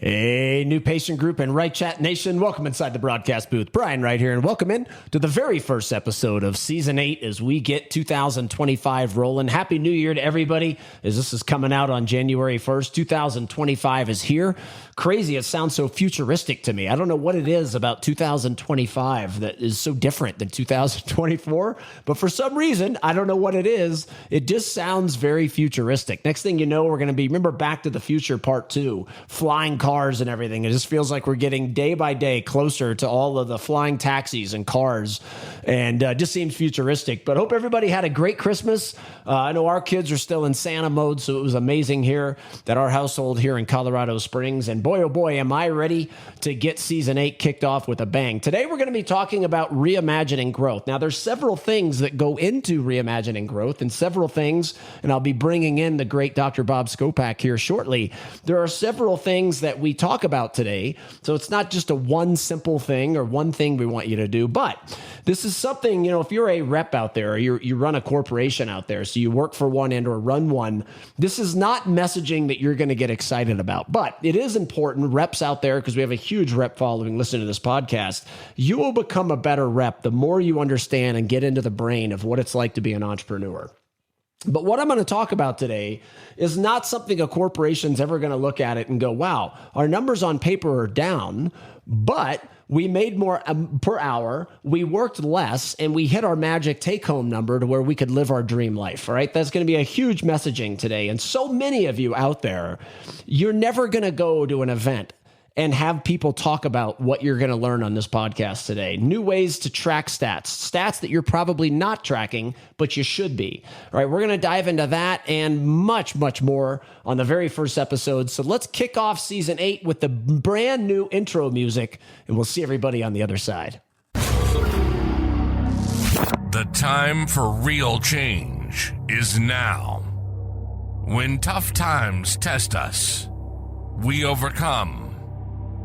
Hey, new Patient Group and WrightChat Nation. Welcome inside the broadcast booth. Brian Wright here, and welcome in to the very first episode of Season 8 as we get 2025 rolling. Happy New Year to everybody as this is coming out on January 1st. 2025 is here. Crazy, it sounds so futuristic to me. I don't know what it is about 2025 that is so different than 2024, but for some reason, I don't know what it is. It just sounds very futuristic. Next thing you know, we're going to be, remember Back to the Future Part 2, flying cars and everything. It just feels like we're getting day by day closer to all of the flying taxis and cars, and just seems futuristic. But hope everybody had a great Christmas. I know our kids are still in Santa mode, so it was amazing here at our household here in Colorado Springs. And boy, oh boy, am I ready to get Season 8 kicked off with a bang. Today, we're going to be talking about reimagining growth. Now, there's several things that go into reimagining growth and several things, and I'll be bringing in the great Dr. Bob Skopek here shortly. There are several things that we talk about today, so it's not just a one simple thing or one thing we want you to do, but this is something, if you're a rep out there, or you run a corporation out there, so you work for one and or run one, this is not messaging that you're going to get excited about, but it is important. Reps out there, because we have a huge rep following, listen to this podcast, you will become a better rep the more you understand and get into the brain of what it's like to be an entrepreneur. But what I'm going to talk about today is not something a corporation's ever going to look at it and go, wow, our numbers on paper are down, but we made more per hour, we worked less, and we hit our magic take-home number to where we could live our dream life, all right? That's going to be a huge messaging today. And so many of you out there, you're never going to go to an event and have people talk about what you're going to learn on this podcast today. New ways to track stats that you're probably not tracking, but you should be. All right, we're going to dive into that and much, much more on the very first episode. So let's kick off Season 8 with the brand new intro music, and we'll see everybody on the other side. The time for real change is now. When tough times test us, we overcome.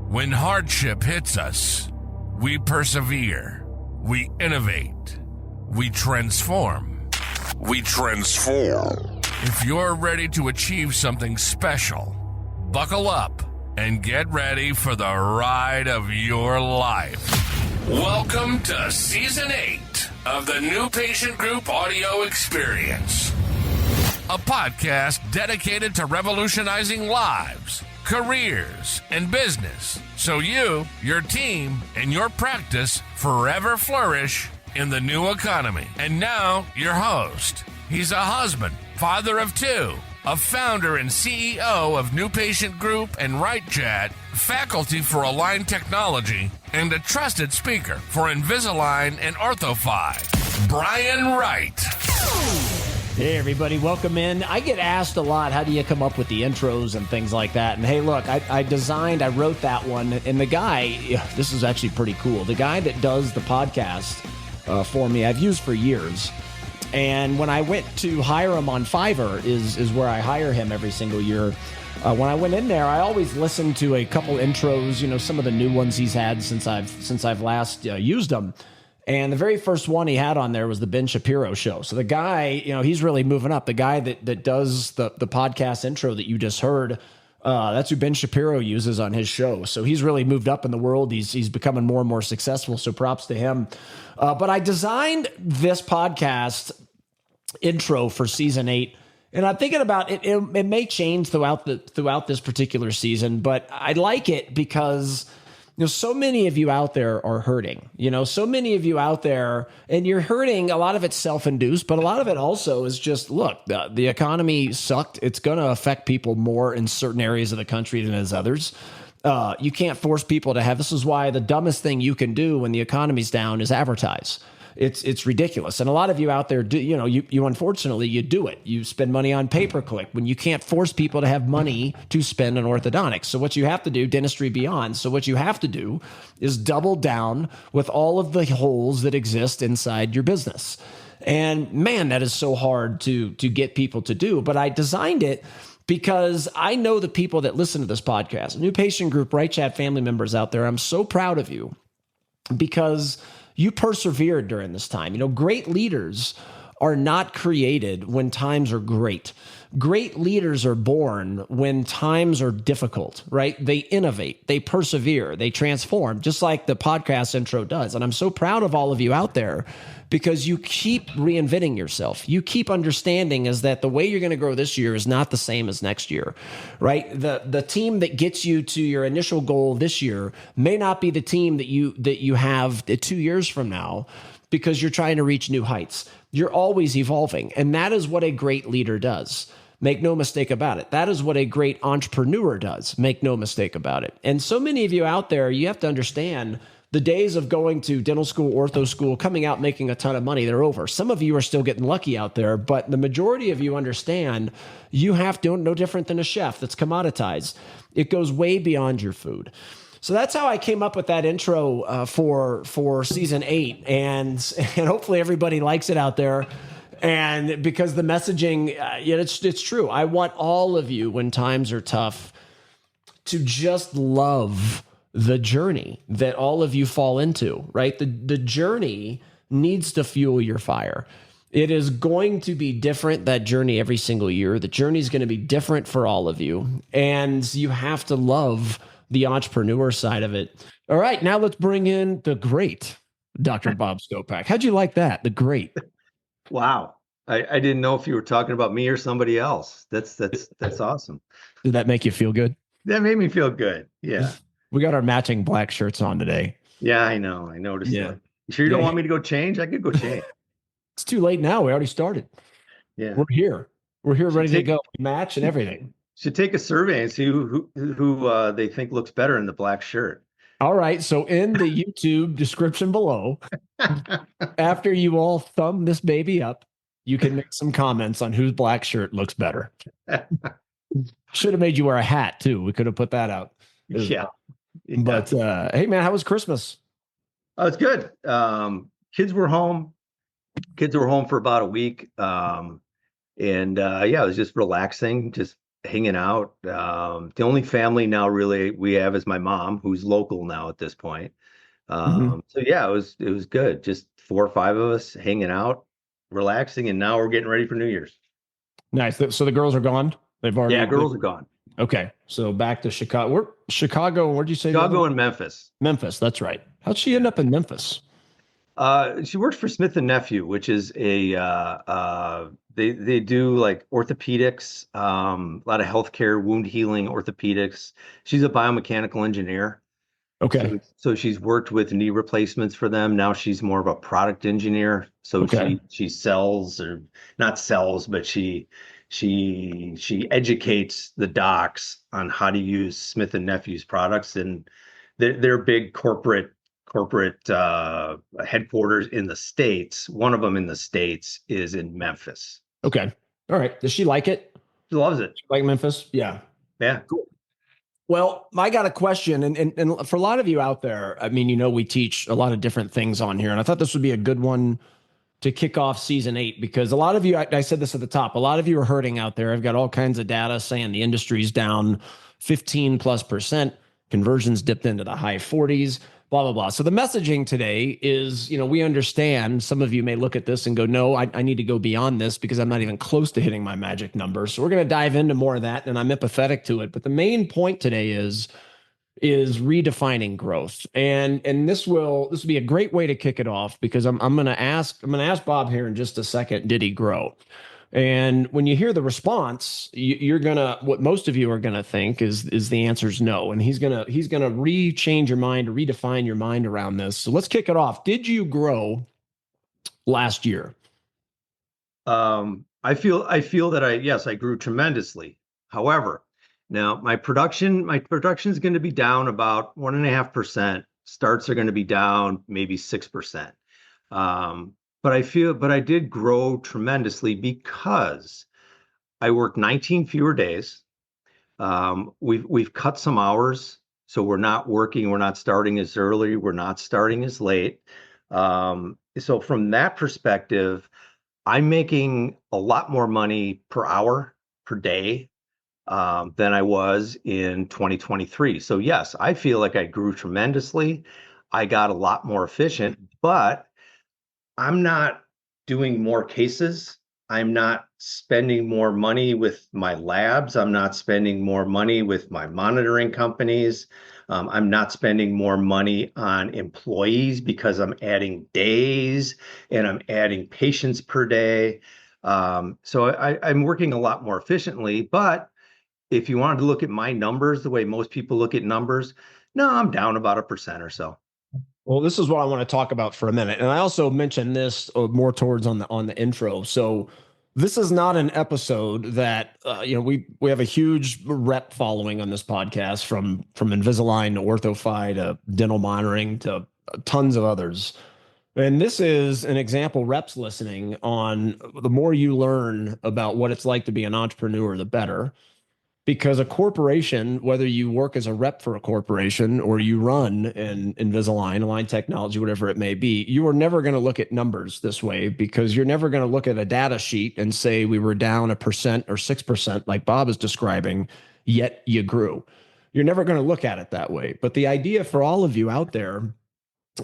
When hardship hits us, we persevere, we innovate, we transform. If you're ready to achieve something special, buckle up and get ready for the ride of your life. Welcome to Season 8 of the New Patient Group Audio Experience, a podcast dedicated to revolutionizing lives, careers, and business, so you, your team, and your practice forever flourish in the new economy. And now, your host. He's a husband, father of two, a founder and CEO of New Patient Group and WrightChat, faculty for Align Technology, and a trusted speaker for Invisalign and OrthoFi, Brian Wright. Hey, everybody, welcome in. I get asked a lot, how do you come up with the intros and things like that? And hey, look, I wrote that one, and the guy, this is actually pretty cool. The guy that does the podcast for me, I've used for years. And when I went to hire him on Fiverr, is where I hire him every single year. When I went in there, I always listened to a couple intros, some of the new ones he's had since I've last used them. And the very first one he had on there was the Ben Shapiro show. So the guy, he's really moving up. The guy that does the podcast intro that you just heard, that's who Ben Shapiro uses on his show. So he's really moved up in the world. He's becoming more and more successful. So props to him. But I designed this podcast intro for Season 8. And I'm thinking about it. It may change throughout this particular season, but I like it because so many of you out there are hurting. So many of you out there, and you're hurting. A lot of it's self-induced, but a lot of it also is just, look, the economy sucked. It's going to affect people more in certain areas of the country than as others. You can't force people to have. This is why the dumbest thing you can do when the economy's down is advertise. It's ridiculous. And a lot of you out there do, you unfortunately, you do it. You spend money on pay-per-click when you can't force people to have money to spend on orthodontics. So what you have to do, dentistry beyond. So what you have to do is double down with all of the holes that exist inside your business. And man, that is so hard to get people to do. But I designed it because I know the people that listen to this podcast, New Patient Group, WrightChat family members out there. I'm so proud of you because you persevered during this time. Great leaders are not created when times are great. great leaders are born when times are difficult, right? They innovate, they persevere, they transform, just like the podcast intro does. And I'm so proud of all of you out there because you keep reinventing yourself. You keep understanding is that the way you're going to grow this year is not the same as next year, right? The team that gets you to your initial goal this year may not be the team that you have 2 years from now because you're trying to reach new heights. You're always evolving. And that is what a great leader does. Make no mistake about it. That is what a great entrepreneur does. Make no mistake about it. And so many of you out there, you have to understand the days of going to dental school, ortho school, coming out making a ton of money, they're over. Some of you are still getting lucky out there, but the majority of you understand you have to, no different than a chef that's commoditized. It goes way beyond your food. So that's how I came up with that intro for season 8, and hopefully everybody likes it out there. And because the messaging, it's true. I want all of you when times are tough to just love the journey that all of you fall into, right? The journey needs to fuel your fire. It is going to be different, that journey, every single year. The journey is going to be different for all of you. And you have to love the entrepreneur side of it. All right, now let's bring in the great Dr. Bob Skopek. How'd you like that? The great. Wow. I didn't know if you were talking about me or somebody else. That's awesome. Did that make you feel good? That made me feel good. Yeah. We got our matching black shirts on today. Yeah, I know. I noticed Yeah. that. You sure you don't want me to go change? I could go change. It's too late now. We already started. Yeah. We're here. We're here ready to go. Match and everything. Should take a survey and see who they think looks better in the black shirt. All right. So in the YouTube description below, after you all thumb this baby up, you can make some comments on whose black shirt looks better. Should have made you wear a hat too. We could have put that out. Yeah. But hey man, how was Christmas? Oh, it's good. Kids were home. Kids were home for about a week. It was just relaxing, just hanging out. The only family now really we have is my mom, who's local now at this point. So yeah, it was good. Just 4 or 5 of us hanging out, relaxing, and now we're getting ready for New Year's. Nice. So the girls are gone. They've already. Yeah, girls are gone. Okay, so back to Chicago. Chicago. Where'd you say? Chicago and Memphis. Memphis. That's right. How'd she end up in Memphis? She works for Smith and Nephew, which is they do like orthopedics, a lot of healthcare, wound healing, orthopedics. She's a biomechanical engineer. Okay. So she's worked with knee replacements for them. Now she's more of a product engineer. So okay. she sells, or not sells, but she educates the docs on how to use Smith and Nephew's products, and they're big corporate headquarters in the States. One of them in the States is in Memphis. Okay. All right. Does she like it? She loves it. Like Memphis? Yeah. Yeah. Cool. Well, I got a question, and for a lot of you out there, I mean, we teach a lot of different things on here, and I thought this would be a good one to kick off season 8, because a lot of you, I said this at the top, a lot of you are hurting out there. I've got all kinds of data saying the industry's down 15+%, conversions dipped into the high 40s, blah, blah, blah. So the messaging today is, we understand some of you may look at this and go, no, I need to go beyond this because I'm not even close to hitting my magic number. So we're going to dive into more of that, and I'm empathetic to it. But the main point today is redefining growth. And this will be a great way to kick it off, because I'm going to ask Bob here in just a second, did he grow? And when you hear the response, what most of you are gonna think is the answer is no. And he's gonna change your mind, redefine your mind around this. So let's kick it off. Did you grow last year? I feel that I grew tremendously. However, now my production is going to be down about 1.5%. Starts are going to be down maybe 6%. But I did grow tremendously because I worked 19 fewer days. We've cut some hours, so we're not starting as early, we're not starting as late. So from that perspective, I'm making a lot more money per hour, per day, than I was in 2023. So yes, I feel like I grew tremendously. I got a lot more efficient, but I'm not doing more cases. I'm not spending more money with my labs. I'm not spending more money with my monitoring companies. I'm not spending more money on employees because I'm adding days and I'm adding patients per day. So I'm working a lot more efficiently. But if you wanted to look at my numbers the way most people look at numbers, no, I'm down about 1% or so. Well, this is what I want to talk about for a minute. And I also mentioned this more towards on the intro. So this is not an episode that we have a huge rep following on this podcast from Invisalign to Orthofy to dental monitoring to tons of others. And this is an example reps listening on the more you learn about what it's like to be an entrepreneur, the better. Because a corporation, whether you work as a rep for a corporation or you run an Invisalign, Align Technology, whatever it may be, you are never going to look at numbers this way because you're never going to look at a data sheet and say we were down 1% or 6%, like Bob is describing, yet you grew. You're never going to look at it that way. But the idea for all of you out there,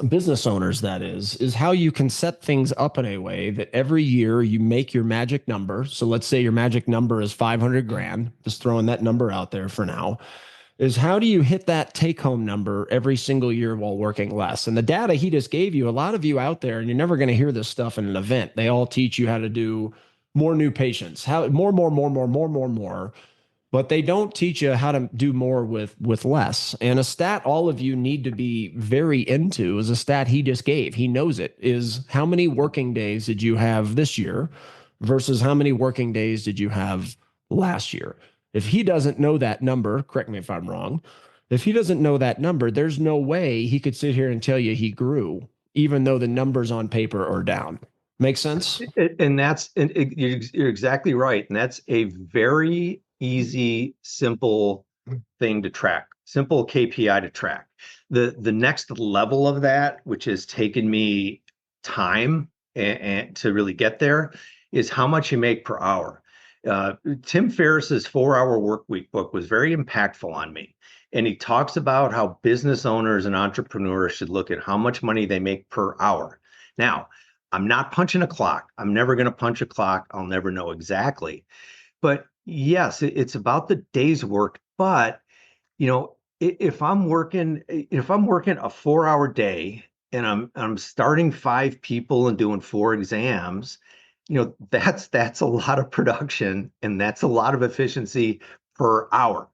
business owners, that is how you can set things up in a way that every year you make your magic number. So let's say your magic number is 500 grand, just throwing that number out there for now, is how do you hit that take home number every single year while working less? And the data he just gave you, a lot of you out there, and you're never going to hear this stuff in an event. They all teach you how to do more new patients, how more. But they don't teach you how to do more with less. And a stat all of you need to be very into is a stat he just gave. He knows it, is how many working days did you have this year versus how many working days did you have last year? If he doesn't know that number, correct me if I'm wrong, if he doesn't know that number, there's no way he could sit here and tell you he grew, even though the numbers on paper are down. Make sense? You're exactly right. And that's a very easy, simple thing to track, simple KPI to track. The next level of that, which has taken me time and to really get there, is how much you make per hour. Tim Ferriss's 4-Hour Workweek book was very impactful on me. And he talks about how business owners and entrepreneurs should look at how much money they make per hour. Now, I'm not punching a clock. I'm never going to punch a clock. I'll never know exactly. But yes, it's about the day's work. But, if I'm working a 4-hour day and I'm starting 5 people and doing 4 exams, that's a lot of production and that's a lot of efficiency per hour.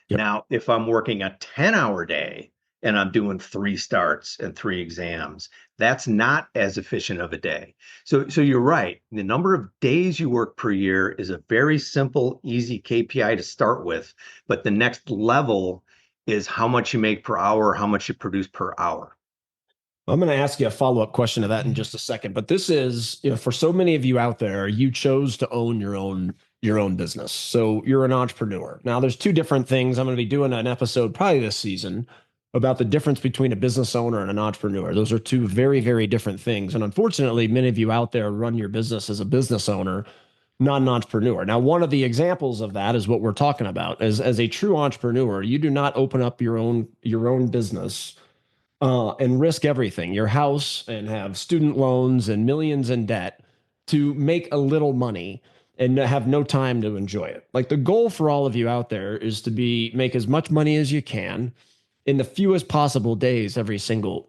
Yep. Now, if I'm working a 10-hour day and I'm doing 3 starts and 3 exams, that's not as efficient of a day. So you're right. The number of days you work per year is a very simple, easy KPI to start with. But the next level is how much you make per hour, how much you produce per hour. I'm going to ask you a follow-up question to that in just a second. But this is, for so many of you out there, you chose to own your own business. So you're an entrepreneur. Now, there's 2 different things. I'm going to be doing an episode probably this season about the difference between a business owner and an entrepreneur. Those are 2 very, very different things. And unfortunately, many of you out there run your business as a business owner, not an entrepreneur. Now, one of the examples of that is what we're talking about. As a true entrepreneur, you do not open up your own business and risk everything, your house, and have student loans and millions in debt to make a little money and have no time to enjoy it. Like, the goal for all of you out there is to make as much money as you can in the fewest possible days every single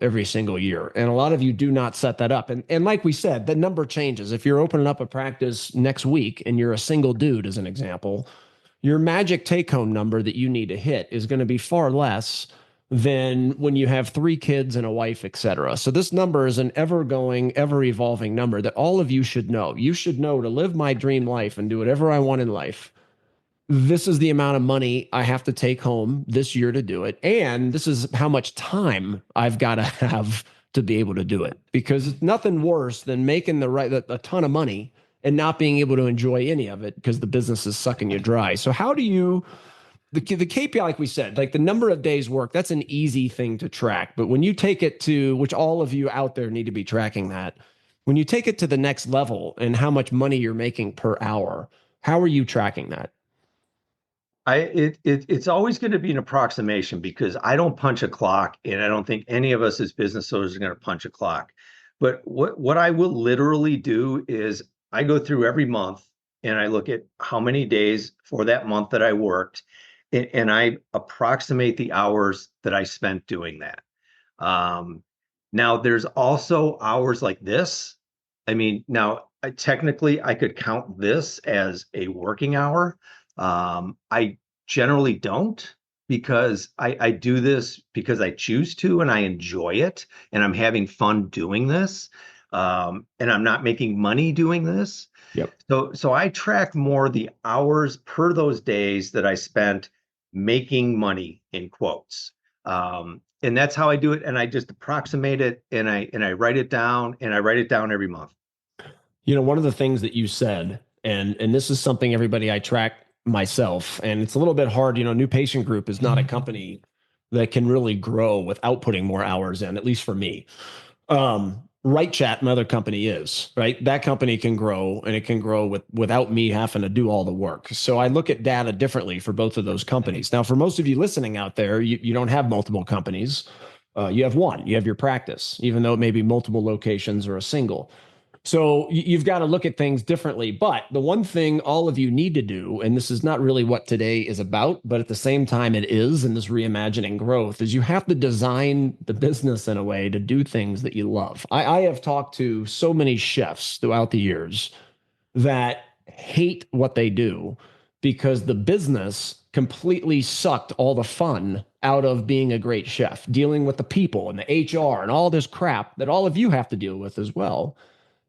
year. And a lot of you do not set that up. And like we said, the number changes. If you're opening up a practice next week and you're a single dude, as an example, your magic take-home number that you need to hit is going to be far less than when you have 3 kids and a wife, et cetera. So this number is an ever-going, ever-evolving number that all of you should know. You should know, to live my dream life and do whatever I want in life, this is the amount of money I have to take home this year to do it. And this is how much time I've got to have to be able to do it, because it's nothing worse than making a ton of money and not being able to enjoy any of it because the business is sucking you dry. So how do you, the KPI, like we said, like the number of days work, that's an easy thing to track. But when you take it to, which all of you out there need to be tracking that, when you take it to the next level and how much money you're making per hour, how are you tracking that? It's always going to be an approximation, because I don't punch a clock, and I don't think any of us as business owners are going to punch a clock. But what I will literally do is I go through every month and I look at how many days for that month that I worked, and I approximate the hours that I spent doing that. Now there's also hours like this. I mean, now technically I could count this as a working hour. I generally don't, because I do this because I choose to and I enjoy it and I'm having fun doing this. And I'm not making money doing this. Yep. So I track more the hours per those days that I spent making money in quotes. And that's how I do it. And I just approximate it, and I write it down, and I write it down every month. One of the things that you said, and this is something everybody I track myself, and it's a little bit hard, New Patient Group is not a company that can really grow without putting more hours in, at least for me. WrightChat, my other company, is right. That company can grow, and it can grow without me having to do all the work. So I look at data differently for both of those companies. Now, for most of you listening out there, you don't have multiple companies. You have one. You have your practice, even though it may be multiple locations or a single. So you've got to look at things differently. But the one thing all of you need to do, and this is not really what today is about, but at the same time it is in this reimagining growth, is you have to design the business in a way to do things that you love. I have talked to so many chefs throughout the years that hate what they do because the business completely sucked all the fun out of being a great chef, dealing with the people and the HR and all this crap that all of you have to deal with as well.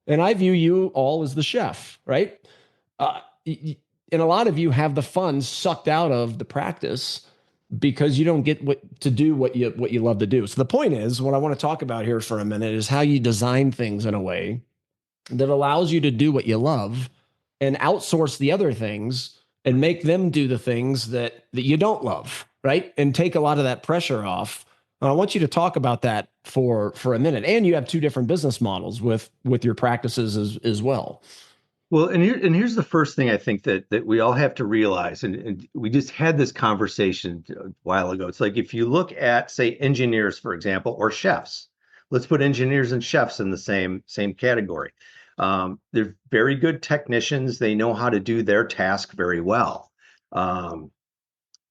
And I view you all as the chef, right? And a lot of you have the fun sucked out of the practice because you don't get to do what you love to do. So the point is, what I want to talk about here for a minute is how you design things in a way that allows you to do what you love and outsource the other things and make them do the things that you don't love, right? And take a lot of that pressure off. I want you to talk about that for a minute. And you have two different business models with your practices as well. Well, and here's the first thing I think that we all have to realize, and we just had this conversation a while ago. It's like, if you look at, say, engineers, for example, or chefs, let's put engineers and chefs in the same category. They're very good technicians. They know how to do their task very well.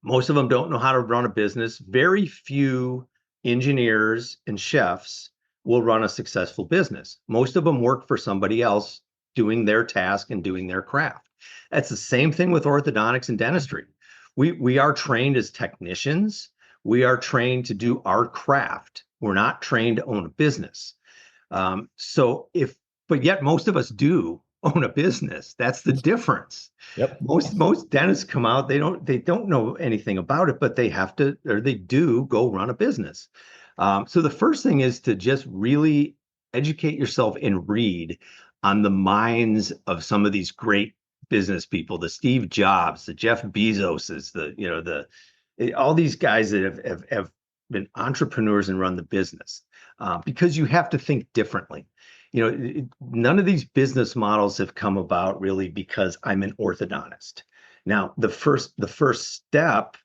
Most of them don't know how to run a business. Very few engineers and chefs will run a successful business. Most of them work for somebody else doing their task and doing their craft. That's the same thing with orthodontics and dentistry. We are trained as technicians. We are trained to do our craft. We're not trained to own a business. But yet most of us do own a business. That's the difference. Yep. Most dentists come out, they don't know anything about it, but they have to, or they do go run a business. So the first thing is to just really educate yourself and read on the minds of some of these great business people, the Steve Jobs, the Jeff Bezoses, all these guys that have been entrepreneurs and run the business, because you have to think differently. None of these business models have come about really because I'm an orthodontist. Now, the first step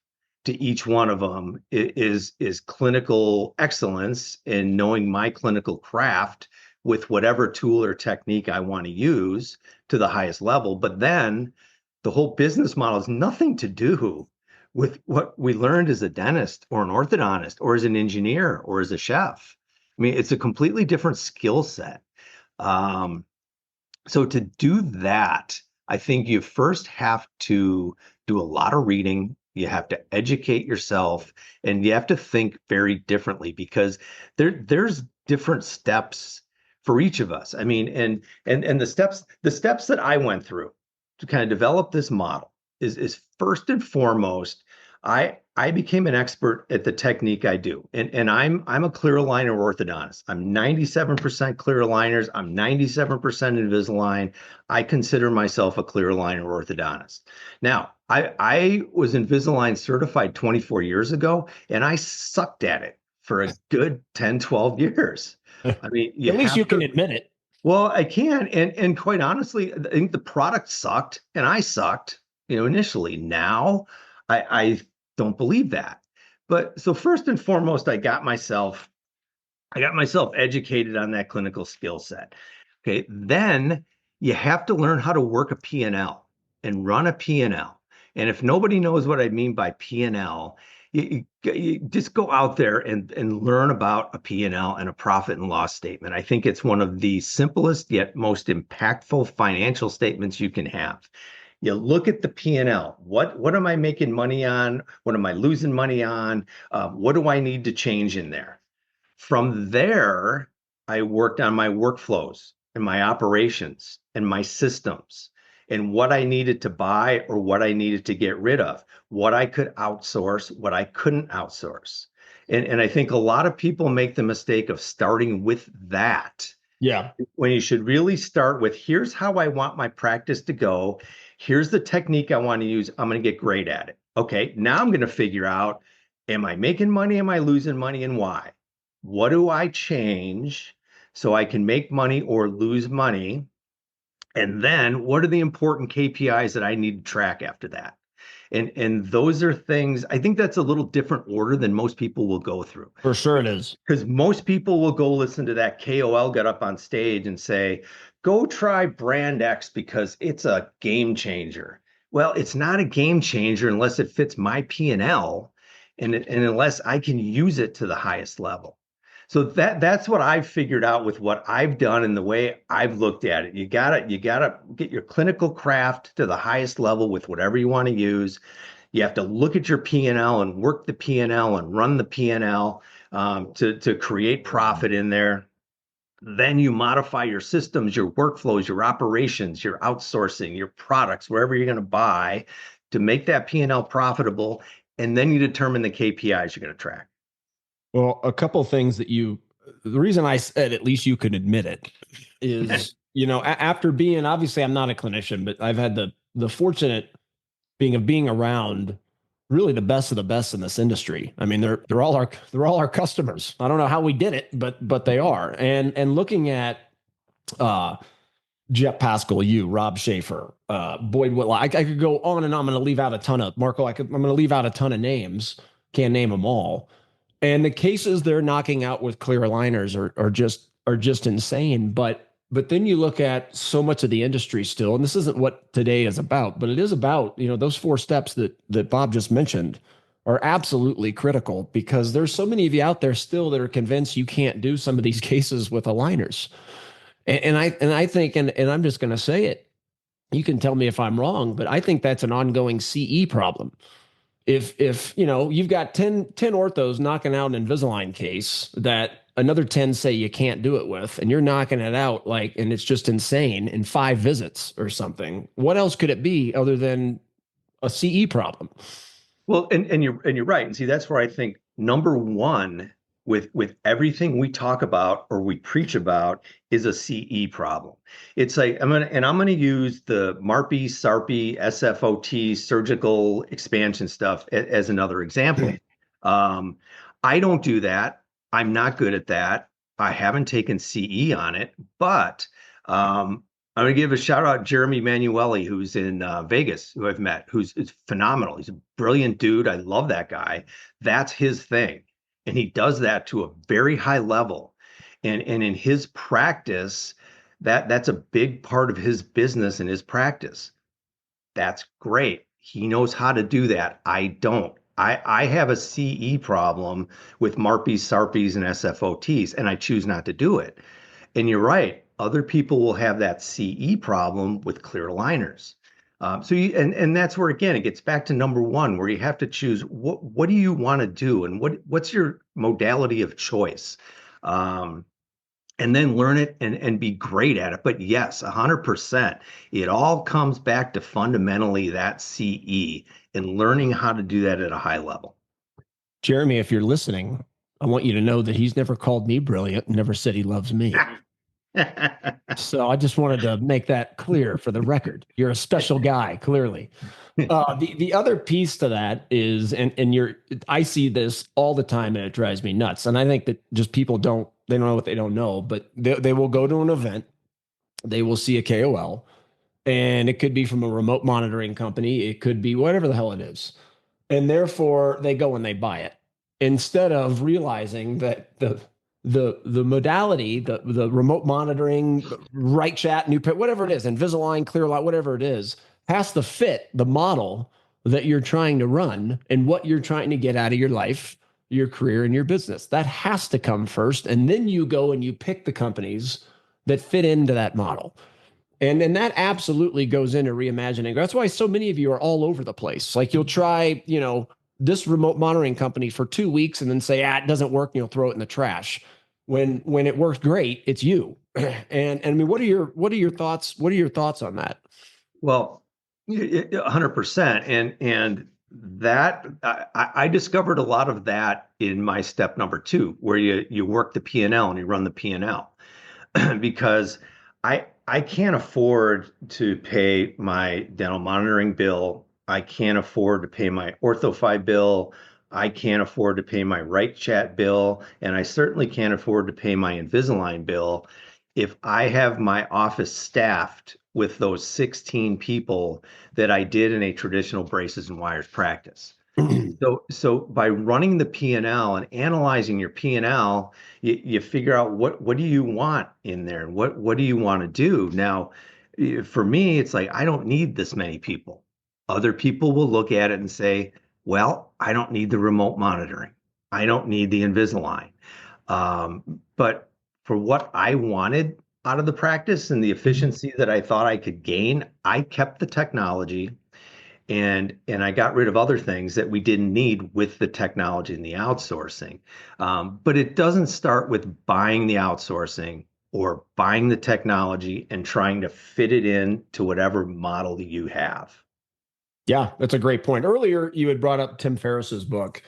to each one of them is clinical excellence in knowing my clinical craft with whatever tool or technique I want to use to the highest level. But then the whole business model has nothing to do with what we learned as a dentist or an orthodontist or as an engineer or as a chef. I mean, it's a completely different skill set. So to do that, I think you first have to do a lot of reading. You have to educate yourself, and you have to think very differently, because there's different steps for each of us. I mean, and the steps that I went through to kind of develop this model is first and foremost, I became an expert at the technique I do. And I'm a clear aligner orthodontist. I'm 97% clear aligners. I'm 97% Invisalign. I consider myself a clear aligner orthodontist. Now, I was Invisalign certified 24 years ago, and I sucked at it for a good 10, 12 years. I mean, at least you can admit it. Well, I can. And quite honestly, I think the product sucked and I sucked, initially. Now I don't believe that. But so first and foremost, I got myself educated on that clinical skill set. Okay. Then you have to learn how to work a P&L. and run a P&L. And if nobody knows what I mean by P&L, you just go out there and learn about a P&L and a profit and loss statement. I think it's one of the simplest yet most impactful financial statements you can have. You look at the P&L. What am I making money on? What am I losing money on? What do I need to change in there? From there, I worked on my workflows and my operations and my systems and what I needed to buy or what I needed to get rid of, what I could outsource, what I couldn't outsource. And I think a lot of people make the mistake of starting with that. Yeah. When you should really start with, here's how I want my practice to go. Here's the technique I want to use. I'm going to get great at it. Okay, now I'm going to figure out, am I making money? Am I losing money, and why? What do I change so I can make money or lose money? And then what are the important KPIs that I need to track after that? And those are things, I think that's a little different order than most people will go through. For sure it is. Because most people will go listen to that KOL get up on stage and say, go try brand X because it's a game changer. Well, it's not a game changer unless it fits my P&L and unless I can use it to the highest level. So that's what I've figured out with what I've done and the way I've looked at it. You gotta get your clinical craft to the highest level with whatever you want to use. You have to look at your P&L and work the P&L and run the P&L to create profit in there. Then you modify your systems, your workflows, your operations, your outsourcing, your products, wherever you're going to buy to make that P&L profitable. And then you determine the KPIs you're going to track. Well, a couple of things the reason I said at least you could admit it is, after being, obviously I'm not a clinician, but I've had the fortunate being around really the best of the best in this industry. I mean, they're all our customers. I don't know how we did it, but they are. And looking at Jeff Pascal, Rob Schaefer, Boyd Whitlock, I could go on and on. I'm going to leave out a ton of Marco. I'm going to leave out a ton of names. Can't name them all. And the cases they're knocking out with clear aligners are just insane. But then you look at so much of the industry still, and this isn't what today is about, but it is about, those 4 steps that Bob just mentioned are absolutely critical because there's so many of you out there still that are convinced you can't do some of these cases with aligners. And I think, and I'm just going to say it, you can tell me if I'm wrong, but I think that's an ongoing CE problem. If you've got 10 orthos knocking out an Invisalign case that another 10 say you can't do it with, and you're knocking it out and it's just insane in 5 visits or something, what else could it be other than a CE problem? Well, and you're right. And see, that's where I think number one with everything we talk about or we preach about is a CE problem. It's like I'm gonna use the MARPI, SARPI, SFOT surgical expansion stuff as another example. I don't do that. I'm not good at that. I haven't taken CE on it, but I'm going to give a shout out Jeremy Manueli, who's in Vegas, who I've met, who's phenomenal. He's a brilliant dude. I love that guy. That's his thing. And he does that to a very high level. And in his practice, that's a big part of his business and his practice. That's great. He knows how to do that. I don't. I have a CE problem with MARPIs, SARPIs, and SFOTs, and I choose not to do it. And you're right. Other people will have that CE problem with clear aligners. And that's where, again, it gets back to number one, where you have to choose what do you want to do and what's your modality of choice, and then learn it and be great at it. But yes, 100%, it all comes back to fundamentally that CE and learning how to do that at a high level. Jeremy, if you're listening, I want you to know that he's never called me brilliant, never said he loves me. So I just wanted to make that clear for the record. You're a special guy, clearly. The other piece to that is, I see this all the time and it drives me nuts. And I think that just people don't know what they don't know, but they will go to an event, they will see a KOL, and it could be from a remote monitoring company. It could be whatever the hell it is. And therefore they go and they buy it instead of realizing that the modality, the remote monitoring, WrightChat, whatever it is, Invisalign, ClearLight, whatever it is, has to fit the model that you're trying to run and what you're trying to get out of your life, your career, and your business. That has to come first. And then you go and you pick the companies that fit into that model. And that absolutely goes into reimagining. That's why so many of you are all over the place. Like you'll try, this remote monitoring company for 2 weeks and then say, it doesn't work, and you'll throw it in the trash. When it works great, it's you. And I mean, what are your thoughts? What are your thoughts on that? Well, 100%. And that I discovered a lot of that in my step number 2, where you work the P&L and you run the P&L because I can't afford to pay my dental monitoring bill. I can't afford to pay my OrthoFi bill. I can't afford to pay my WrightChat bill. And I certainly can't afford to pay my Invisalign bill if I have my office staffed with those 16 people that I did in a traditional braces and wires practice. So by running the P&L and analyzing your P&L, you figure out what do you want in there, and what do you want to do. Now, for me, it's like I don't need this many people. Other people will look at it and say, well, I don't need the remote monitoring. I don't need the Invisalign. But for what I wanted out of the practice and the efficiency that I thought I could gain, I kept the technology. And I got rid of other things that we didn't need with the technology and the outsourcing. But it doesn't start with buying the outsourcing or buying the technology and trying to fit it in to whatever model that you have. Yeah, that's a great point. Earlier, you had brought up Tim Ferriss's book,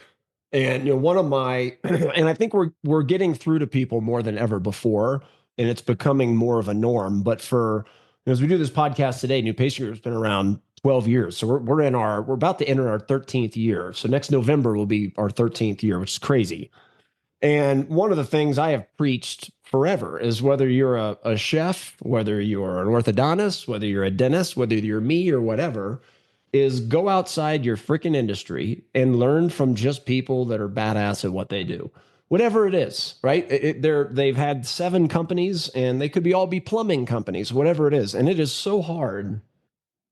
and one of my, and I think we're getting through to people more than ever before, and it's becoming more of a norm. But as we do this podcast today, New Patient Group has been around 12 years. So we're about to enter our 13th year. So next November will be our 13th year, which is crazy. And one of the things I have preached forever is whether you're a chef, whether you're an orthodontist, whether you're a dentist, whether you're me or whatever, is go outside your freaking industry and learn from just people that are badass at what they do. Whatever it is, right? They've had 7 companies and they could all be plumbing companies, whatever it is. And it is so hard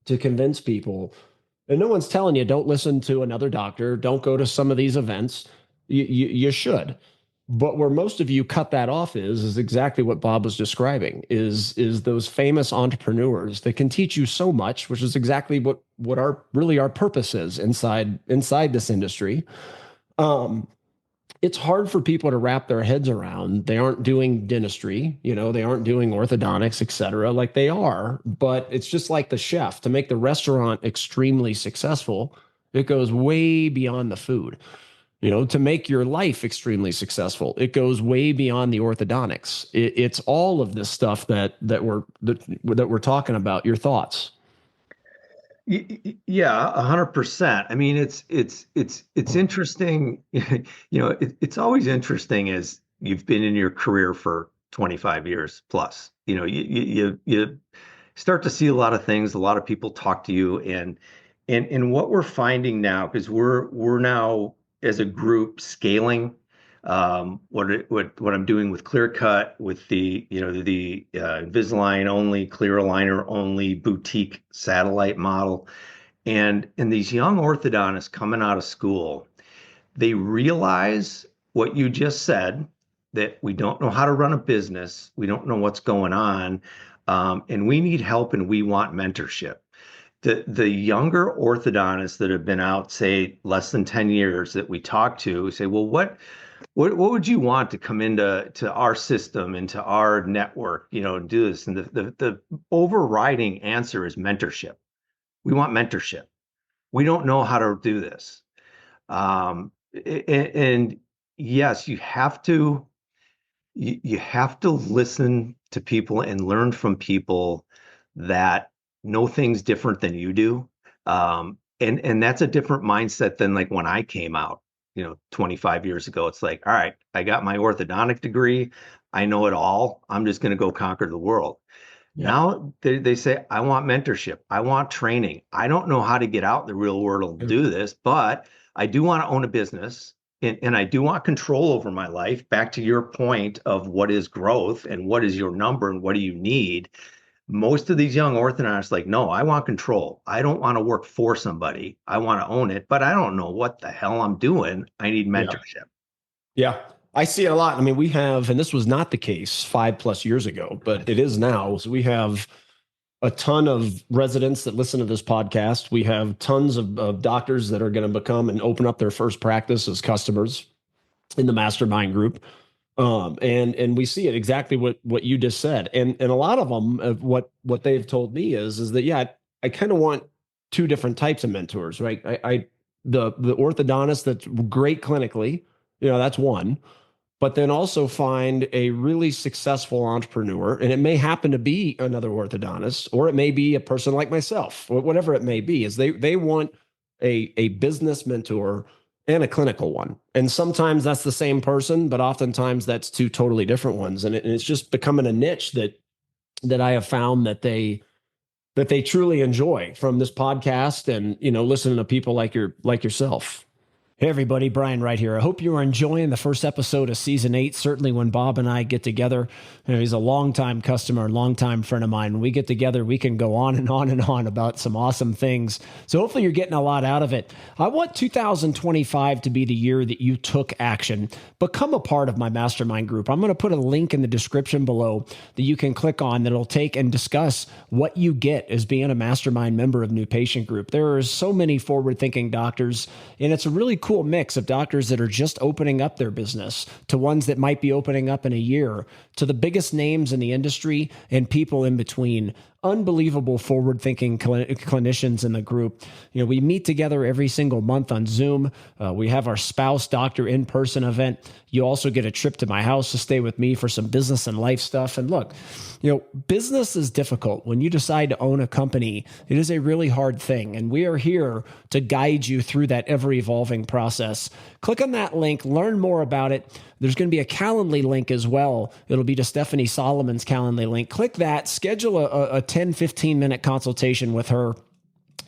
to convince people, and no one's telling you don't listen to another doctor, don't go to some of these events. You should, but where most of you cut that off is exactly what Bob was describing. Is those famous entrepreneurs that can teach you so much, which is exactly what our purpose is inside this industry. It's hard for people to wrap their heads around. They aren't doing dentistry, they aren't doing orthodontics, et cetera, like they are. But it's just like the chef. To make the restaurant extremely successful, it goes way beyond the food. To make your life extremely successful, it goes way beyond the orthodontics. It's all of this stuff that we're talking about. Your thoughts? Yeah, 100%. I mean, it's interesting. It's always interesting as you've been in your career for 25 years plus. You start to see a lot of things. A lot of people talk to you, and what we're finding now, because we're now as a group scaling. What I'm doing with ClearCut, with the Invisalign only, clear aligner only, boutique satellite model, and these young orthodontists coming out of school, they realize what you just said, that we don't know how to run a business, we don't know what's going on, and we need help, and we want mentorship. The younger orthodontists that have been out, say, less than 10 years that we talk to say, well, what would you want to come into our system, into our network, and do this? And the overriding answer is mentorship. We want mentorship. We don't know how to do this. And yes, you have to listen to people and learn from people that know things different than you do. And that's a different mindset than like when I came out, 25 years ago. It's like, all right, I got my orthodontic degree. I know it all. I'm just going to go conquer the world. Yeah. Now they say, I want mentorship. I want training. I don't know how to get out in the real world and do this, but I do want to own a business, and I do want control over my life. Back to your point of what is growth and what is your number and what do you need? Most of these young orthodontists like, no, I want control. I don't want to work for somebody. I want to own it, but I don't know what the hell I'm doing. I need Yeah. mentorship. Yeah. I see it a lot. I mean, we have, and this was not the case 5+ years ago, but it is now. So we have a ton of residents that listen to this podcast. We have tons of doctors that are going to become and open up their first practice as customers in the mastermind group. And we see it exactly what you just said. And a lot of them, what they've told me is that, yeah, I kind of want two different types of mentors, right? The orthodontist that's great clinically, that's one, but then also find a really successful entrepreneur. And it may happen to be another orthodontist, or it may be a person like myself, or whatever it may be, is they want a business mentor and a clinical one. And sometimes that's the same person, but oftentimes that's two totally different ones. And it's just becoming a niche that I have found that they truly enjoy from this podcast and, listening to people like yourself. Hey everybody, Brian Wright here. I hope you are enjoying the first episode of season 8. Certainly when Bob and I get together, he's a longtime customer, longtime friend of mine. When we get together, we can go on and on and on about some awesome things. So hopefully you're getting a lot out of it. I want 2025 to be the year that you took action. Become a part of my mastermind group. I'm going to put a link in the description below that you can click on that'll take and discuss what you get as being a mastermind member of New Patient Group. There are so many forward-thinking doctors, and it's a really cool mix of doctors that are just opening up their business to ones that might be opening up in a year, to the biggest names in the industry and people in between. Unbelievable forward-thinking clinicians in the group. We meet together every single month on Zoom. We have our spouse doctor in-person event. You also get a trip to my house to stay with me for some business and life stuff. And look, business is difficult. When you decide to own a company, it is a really hard thing. And we are here to guide you through that ever-evolving process. Click on that link, learn more about it. There's going to be a Calendly link as well. It'll be to Stephanie Solomon's Calendly link. Click that, schedule a 10, 15-minute consultation with her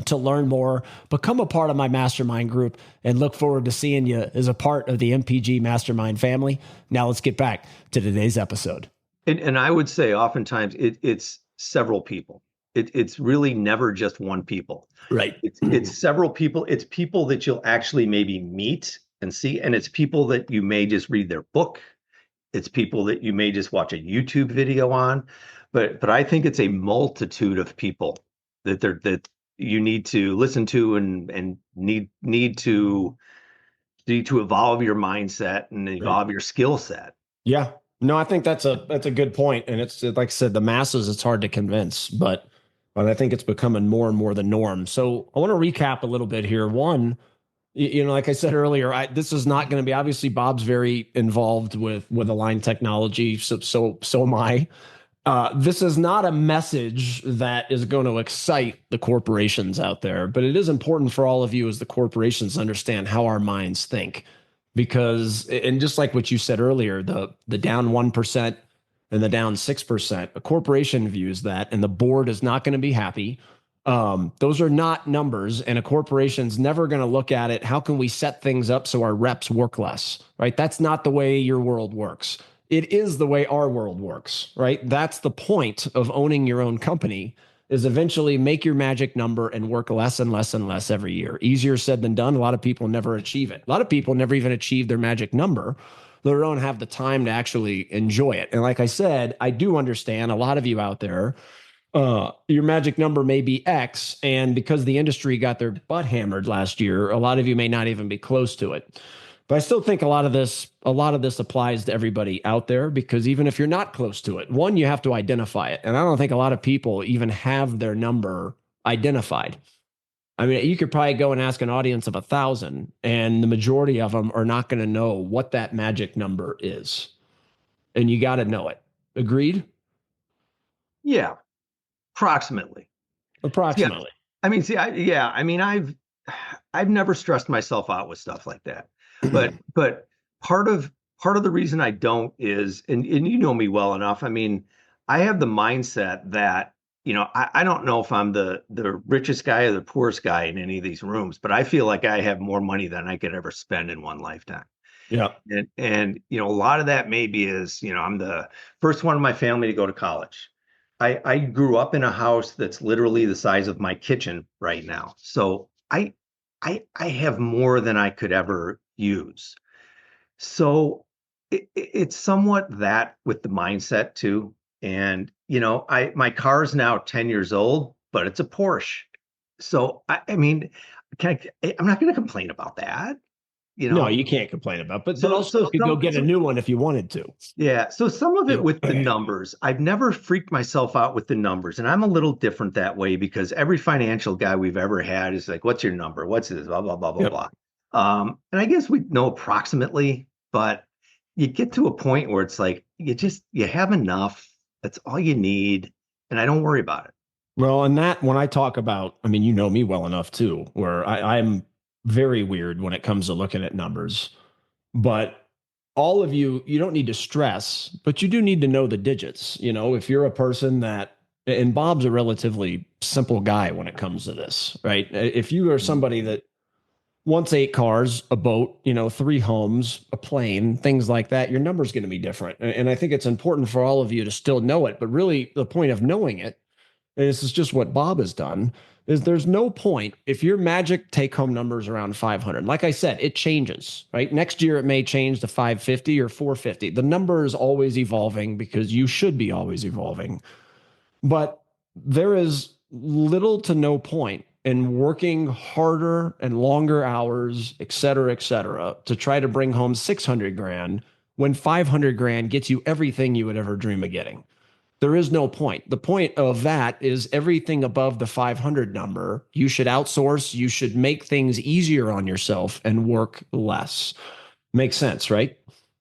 to learn more, become a part of my mastermind group, and look forward to seeing you as a part of the MPG mastermind family. Now let's get back to today's episode. And I would say oftentimes it's several people. It's really never just one people. Right. It's several people. It's people that you'll actually maybe meet and see. And it's people that you may just read their book. It's people that you may just watch a YouTube video on. But I think it's a multitude of people that you need to listen to and need to evolve your mindset and evolve your skill set. Yeah. No, I think that's a good point. And it's like I said, the masses, it's hard to convince, but I think it's becoming more and more the norm. So I want to recap a little bit here. One, like I said earlier, this is not going to be, obviously Bob's very involved with Align Technology. So am I. This is not a message that is going to excite the corporations out there, but it is important for all of you as the corporations to understand how our minds think. Because, and just like what you said earlier, the down 1% and the down 6%, a corporation views that, and the board is not going to be happy. Those are not numbers, and a corporation's never going to look at it. How can we set things up so our reps work less, right? That's not the way your world works. It is the way our world works, right? That's the point of owning your own company, is eventually make your magic number and work less and less and less every year. Easier said than done. A lot of people never achieve it. A lot of people never even achieve their magic number. They don't have the time to actually enjoy it. And like I said, I do understand a lot of you out there, your magic number may be X, and because the industry got their butt hammered last year, a lot of you may not even be close to it. But I still think a lot of this applies to everybody out there, because even if you're not close to it, one, you have to identify it. And I don't think a lot of people even have their number identified. I mean, you could probably go and ask an audience of 1,000, and the majority of them are not going to know what that magic number is. And you got to know it. Agreed? Yeah, approximately. Approximately. Yeah. I mean, I've never stressed myself out with stuff like that. But part of the reason I don't is, and you know me well enough. I mean, I have the mindset that, I don't know if I'm the richest guy or the poorest guy in any of these rooms, but I feel like I have more money than I could ever spend in one lifetime. Yeah. And a lot of that maybe is, I'm the first one in my family to go to college. I grew up in a house that's literally the size of my kitchen right now. So I have more than I could ever use. So it's somewhat that with the mindset too. And my car is now 10 years old, but it's a Porsche. So I mean, I'm not going to complain about that, you No, know. you can't complain about, but So also so you could go some get a new one if you wanted to. yeah, so some of it You with the know? numbers, I've never freaked myself out with the numbers, and I'm a little different that way because every financial guy we've ever had is like, "What's your number? What's this? Blah blah blah blah Yep. blah." And I guess we know approximately, but you get to a point where it's like you have enough. That's all you need, and I don't worry about it. Well, and that when I talk about, I mean, you know me well enough too, where I'm very weird when it comes to looking at numbers. But all of you don't need to stress, but you do need to know the digits. If you're a person that, and Bob's a relatively simple guy when it comes to this, right? If you are somebody that wants 8 cars, a boat, 3 homes, a plane, things like that, your number's going to be different. And I think it's important for all of you to still know it. But really, the point of knowing it, and this is just what Bob has done, is there's no point if your magic take home numbers around 500. Like I said, it changes, right? Next year, it may change to 550 or 450. The number is always evolving because you should be always evolving. But there is little to no point in working harder and longer hours, et cetera, to try to bring home 600 grand when 500 grand gets you everything you would ever dream of getting. There is no point. The point of that is everything above the 500 number, you should outsource, you should make things easier on yourself and work less. Makes sense, right?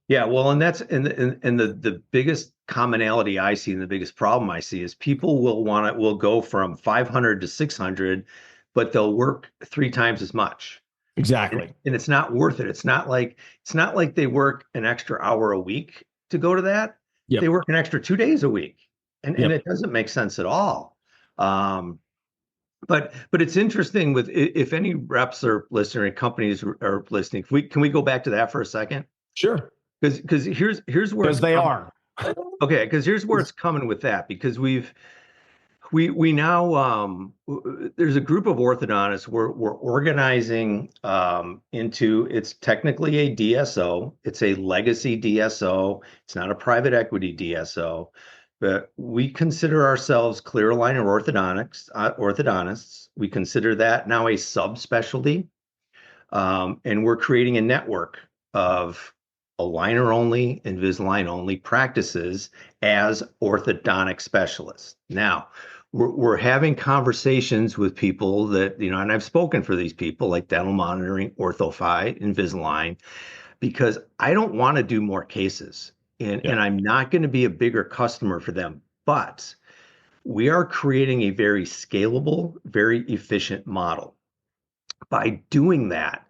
Yeah, well, and that's and the biggest commonality I see and the biggest problem I see is people will go from 500 to 600, but they'll work 3 times as much. And, Exactly. and it's not worth it. It's not like they work an extra hour a week to go to that. They Yep. work an extra 2 days a week. And Yep. it doesn't make sense at all. But it's interesting if any reps are listening and companies are listening. Can we go back to that for a second? Sure. Because here's where Because it's they coming. are. Okay, because here's where it's coming with that because we now there's a group of orthodontists we're organizing into it's technically a DSO. It's a legacy DSO. It's not a private equity DSO, but we consider ourselves clear aligner orthodontists. We consider that now a subspecialty, and we're creating a network of aligner only, Invisalign only practices as orthodontic specialists. Now, we're having conversations with people that, and I've spoken for these people like Dental Monitoring, OrthoFi, Invisalign, because I don't want to do more cases and Yep. I'm not going to be a bigger customer for them. But we are creating a very scalable, very efficient model. By doing that,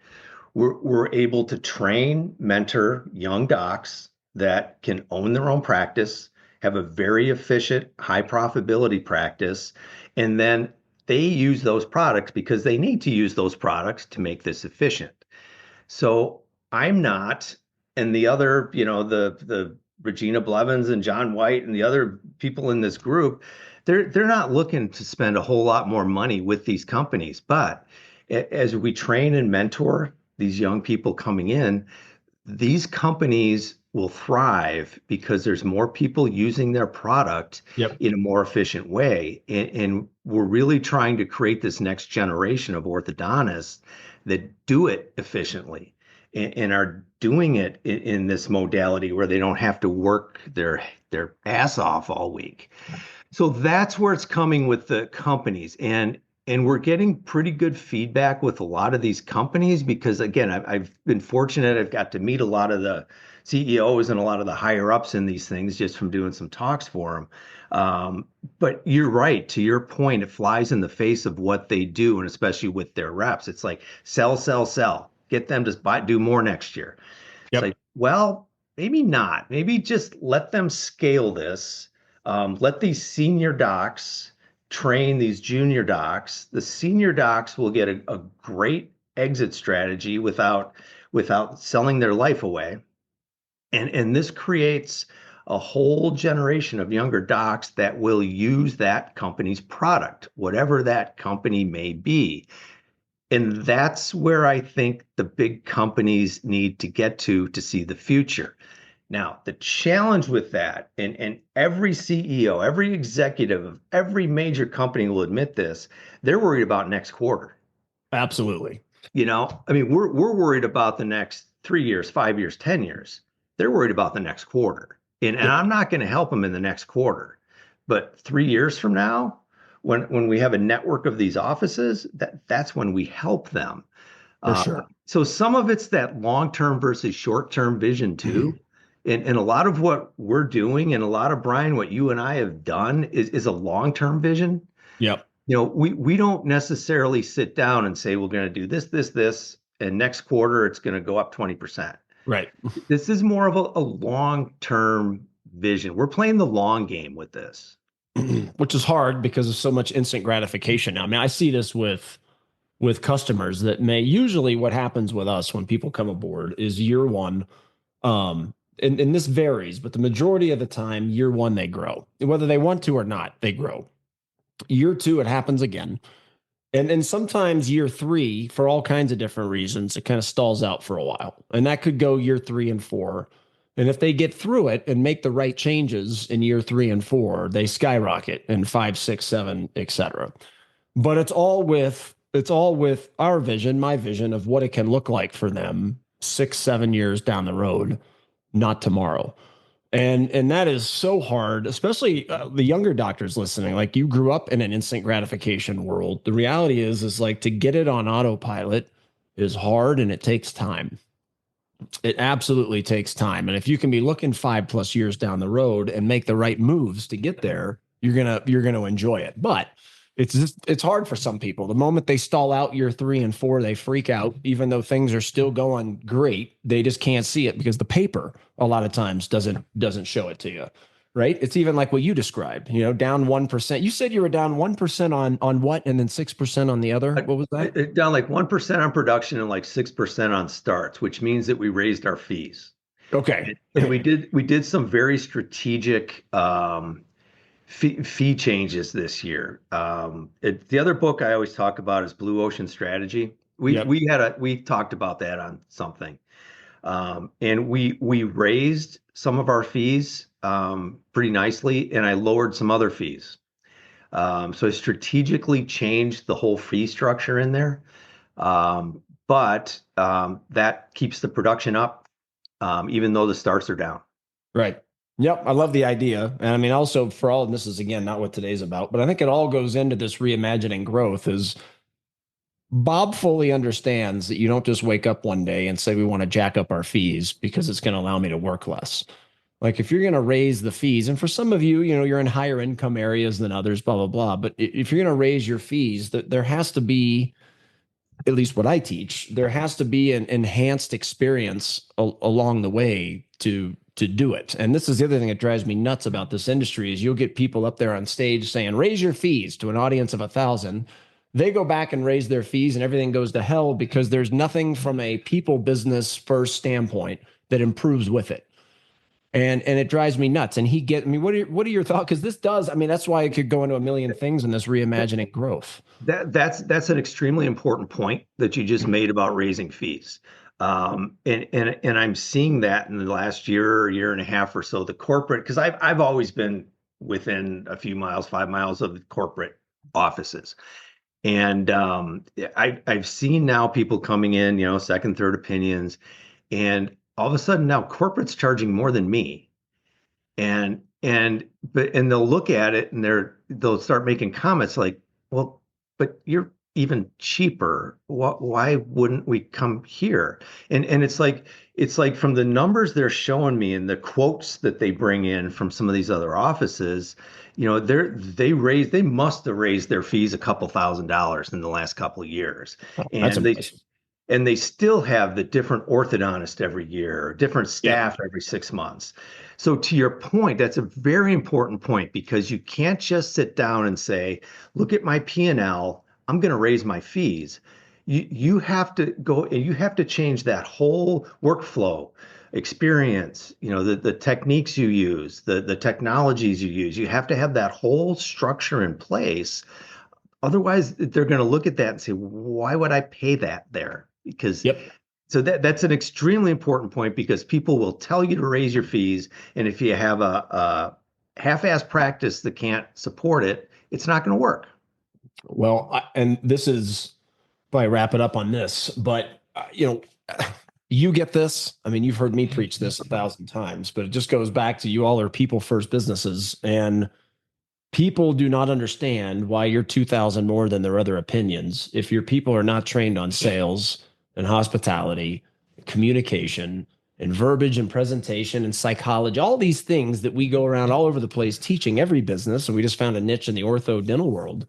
we're able to train, mentor young docs that can own their own practice, have a very efficient, high profitability practice, and then they use those products because they need to use those products to make this efficient. So I'm not, and the other, the Regina Blevins and John White and the other people in this group, they're not looking to spend a whole lot more money with these companies. But as we train and mentor these young people coming in, these companies will thrive because there's more people using their product Yep. in a more efficient way. And we're really trying to create this next generation of orthodontists that do it efficiently and are doing it in this modality where they don't have to work their ass off all week. So that's where it's coming with the companies. And we're getting pretty good feedback with a lot of these companies because, again, I've been fortunate. I've got to meet a lot of the CEOs and a lot of the higher ups in these things just from doing some talks for them. But you're right. To your point, it flies in the face of what they do, and especially with their reps. It's like sell, sell, sell. Get them to do more next year. It's Yep. like, well, maybe not. Maybe just let them scale this. Let these senior docs train these junior docs. The senior docs will get a great exit strategy without selling their life away. And this creates a whole generation of younger docs that will use that company's product, whatever that company may be. And that's where I think the big companies need to get to see the future. Now, the challenge with that, and every CEO, every executive of every major company will admit this, they're worried about next quarter. Absolutely. I mean, we're worried about the next 3 years, 5 years, 10 years. They're worried about the next quarter. And I'm not going to help them in the next quarter. But 3 years from now, when we have a network of these offices, that's when we help them. For sure. So some of it's that long-term versus short-term vision too. And a lot of what we're doing, and a lot of, Brian, what you and I have done is a long-term vision. Yep. We don't necessarily sit down and say, we're going to do this, and next quarter it's going to go up 20%. Right. This is more of a long-term vision. We're playing the long game with this. Which is hard because of so much instant gratification. I mean, I see this with customers that usually what happens with us when people come aboard is year one. And this varies, but the majority of the time, year one, they grow. Whether they want to or not, they grow. Year two, it happens again. And sometimes year three, for all kinds of different reasons, it kind of stalls out for a while. And that could go year 3 and 4. And if they get through it and make the right changes in year 3 and 4, they skyrocket in 5, 6, 7, etc. But it's all with our vision, my vision of what it can look like for them 6, 7 years down the road, not tomorrow. And that is so hard, especially the younger doctors listening. Like, you grew up in an instant gratification world. The reality is like, to get it on autopilot is hard, and it takes time. It absolutely takes time. And if you can be looking 5+ years down the road and make the right moves to get there, you're gonna enjoy it. But it's hard for some people. The moment they stall out year 3 and 4, they freak out, even though things are still going great. They just can't see it because the paper a lot of times doesn't show it to you. Right? It's even like what you described, down 1%. You said you were down 1% on what, and then 6% on the other. What was that? Down like 1% on production and like 6% on starts, which means that we raised our fees. Okay. And we did some very strategic fee changes this year. The other book I always talk about is Blue Ocean Strategy. We talked about that on something. And we raised some of our fees pretty nicely, and I lowered some other fees. So I strategically changed the whole fee structure in there. But that keeps the production up, even though the starts are down. Right. Yep. I love the idea. And I mean, also for all, and this is again, not what today's about, but I think it all goes into this reimagining growth. Is Bob fully understands that you don't just wake up one day and say, we want to jack up our fees because it's going to allow me to work less. Like, if you're going to raise the fees, and for some of you, you're in higher income areas than others, blah, blah, blah. But if you're going to raise your fees, there has to be, at least what I teach, there has to be an enhanced experience along the way to do it. And this is the other thing that drives me nuts about this industry is you'll get people up there on stage saying, raise your fees to an audience of 1,000. They go back and raise their fees and everything goes to hell because there's nothing from a people business first standpoint that improves with it. And it drives me nuts. And what are your thoughts? Because this does, that's why it could go into a million things in this reimagining growth. That's an extremely important point that you just made about raising fees. And I'm seeing that in the last year and a half or so, the corporate, because I've always been within a few miles, 5 miles of the corporate offices. And I've seen now people coming in, second, third opinions, and all of a sudden now corporate's charging more than me. And they'll look at it and they'll start making comments like, well, but you're even cheaper. Why wouldn't we come here? And it's like from the numbers they're showing me and the quotes that they bring in from some of these other offices, they must have raised their fees a couple $1,000s in the last couple of years. And they still have the different orthodontist every year, different staff every 6 months. So to your point, that's a very important point, because you can't just sit down and say, look at my P&L, I'm going to raise my fees. You have to go and you have to change that whole workflow. experience, the techniques you use, the technologies you use. You have to have that whole structure in place. Otherwise, they're going to look at that and say, why would I pay that there? Because Yep. so that's an extremely important point, because people will tell you to raise your fees. And if you have a half-assed practice that can't support it, it's not going to work. Well, and this is probably wrap it up on this, but you get this. I mean, you've heard me preach this 1,000 times, but it just goes back to you all are people first businesses, and people do not understand why you're 2,000 more than their other opinions if your people are not trained on sales and hospitality, communication, and verbiage and presentation and psychology, all these things that we go around all over the place teaching every business. And we just found a niche in the ortho dental world.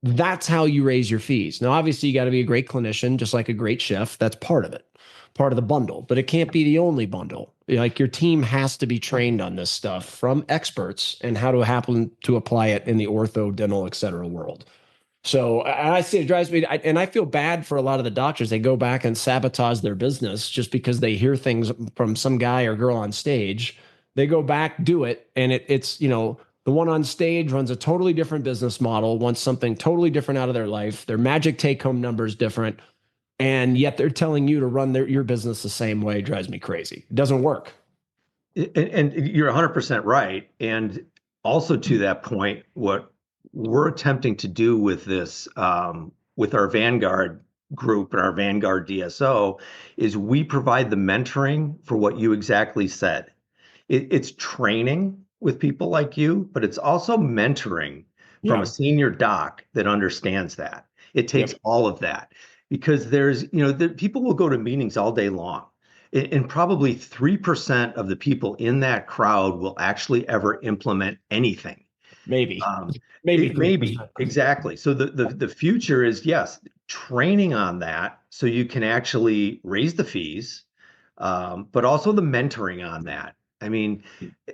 That's how you raise your fees. Now, obviously, you got to be a great clinician, just like a great chef. That's part of it, part of the bundle, but it can't be the only bundle. Like, your team has to be trained on this stuff from experts and how to happen to apply it in the ortho, dental, et cetera world. So I see it drives me, and I feel bad for a lot of the doctors. They go back and sabotage their business just because they hear things from some guy or girl on stage. They go back, do it, and it's the one on stage runs a totally different business model, wants something totally different out of their life. Their magic take-home number is different, and yet they're telling you to run your business the same way. It drives me crazy. It doesn't work. And you're 100% right. And also, to that point, what we're attempting to do with this, with our Vanguard group and our Vanguard DSO, is we provide the mentoring for what you exactly said. It's training with people like you, but it's also mentoring from a senior doc that understands that. It takes all of that, because there's, people will go to meetings all day long, and probably 3% of the people in that crowd will actually ever implement anything. Maybe exactly. So the future is, yes, training on that so you can actually raise the fees, but also the mentoring on that. I mean,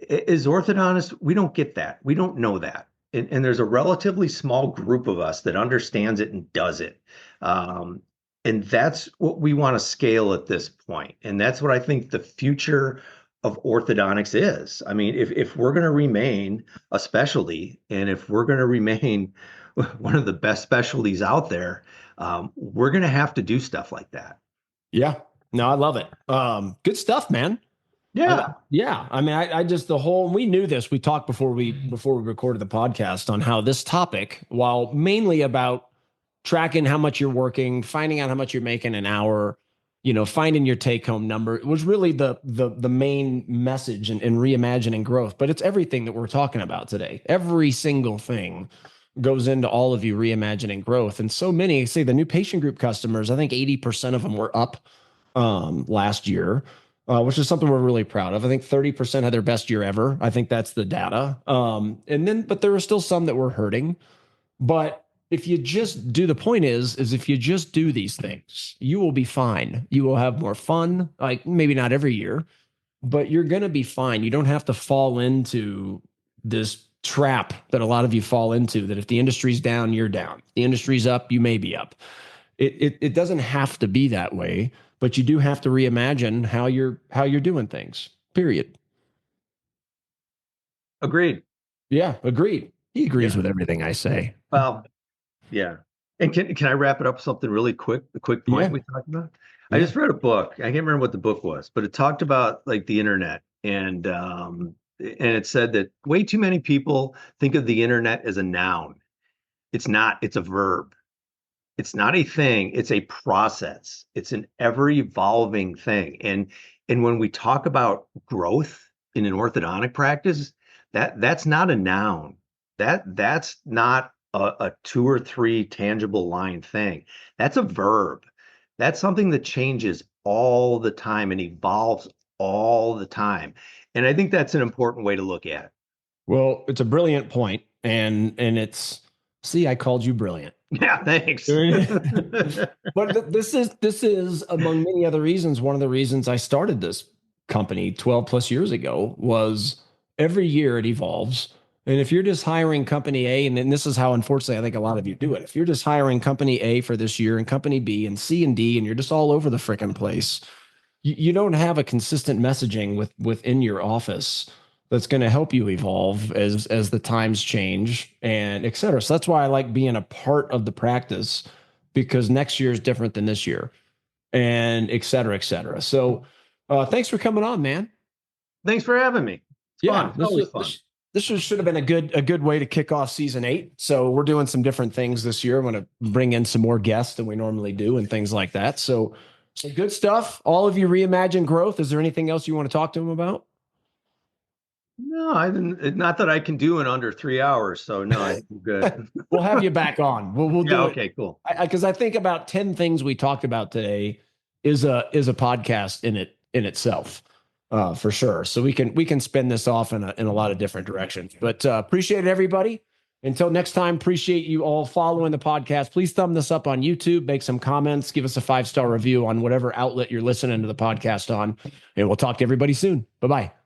as orthodontists, we don't get that. We don't know that. And there's a relatively small group of us that understands it and does it. And that's what we want to scale at this point. And that's what I think the future of orthodontics is. I mean, if we're going to remain a specialty, and if we're going to remain one of the best specialties out there, we're going to have to do stuff like that. Yeah. No, I love it. Good stuff, man. Yeah. Yeah. I mean, I just, we knew this, we talked before we recorded the podcast on how this topic, while mainly about tracking how much you're working, finding out how much you're making an hour, finding your take home number, was really the main message in reimagining growth. But it's everything that we're talking about today. Every single thing goes into all of you reimagining growth. And so many, say the new patient group customers, I think 80% of them were up last year. Which is something we're really proud of. I think 30% had their best year ever. I think that's the data. But there were still some that were hurting. But if you just do, the point is if you just do these things, you will be fine. You will have more fun, like maybe not every year, but you're going to be fine. You don't have to fall into this trap that a lot of you fall into, that if the industry's down, you're down. If the industry's up, you may be up. It doesn't have to be that way. But you do have to reimagine how you're doing things, period. Agreed. Yeah, agreed. He agrees with everything I say. Well, yeah. And can I wrap it up with something really quick? The quick point we talked about? Yeah. I just read a book. I can't remember what the book was, but it talked about like the internet. And it said that way too many people think of the internet as a noun. It's not, it's a verb. It's not a thing, it's a process. It's an ever evolving thing. And when we talk about growth in an orthodontic practice, that's not a noun. That's not a 2 or 3 tangible line thing. That's a verb. That's something that changes all the time and evolves all the time. And I think that's an important way to look at it. Well, it's a brilliant point, and it's, see, I called you brilliant. Yeah, thanks. But this is among many other reasons. One of the reasons I started this company 12 plus years ago was every year it evolves. And if you're just hiring company A, and then this is how, unfortunately, I think a lot of you do it. If you're just hiring company A for this year and company B and C and D, and you're just all over the frickin' place, you don't have a consistent messaging within your office that's going to help you evolve as the times change and et cetera. So that's why I like being a part of the practice, because next year is different than this year and et cetera, et cetera. So thanks for coming on, man. Thanks for having me. It's fun. It's always fun. This should have been a good way to kick off season 8. So we're doing some different things this year. I'm going to bring in some more guests than we normally do and things like that. So good stuff. All of you Reimagine growth. Is there anything else you want to talk to them about? No, I didn't. Not that I can do in under 3 hours. So no, I'm good. We'll have you back on. We'll do it. Okay, cool. Because I think about 10 things we talked about today is a podcast in itself, for sure. So we can spin this off in a lot of different directions. But appreciate it, everybody. Until next time, appreciate you all following the podcast. Please thumb this up on YouTube, make some comments, give us a 5-star review on whatever outlet you're listening to the podcast on, and we'll talk to everybody soon. Bye-bye.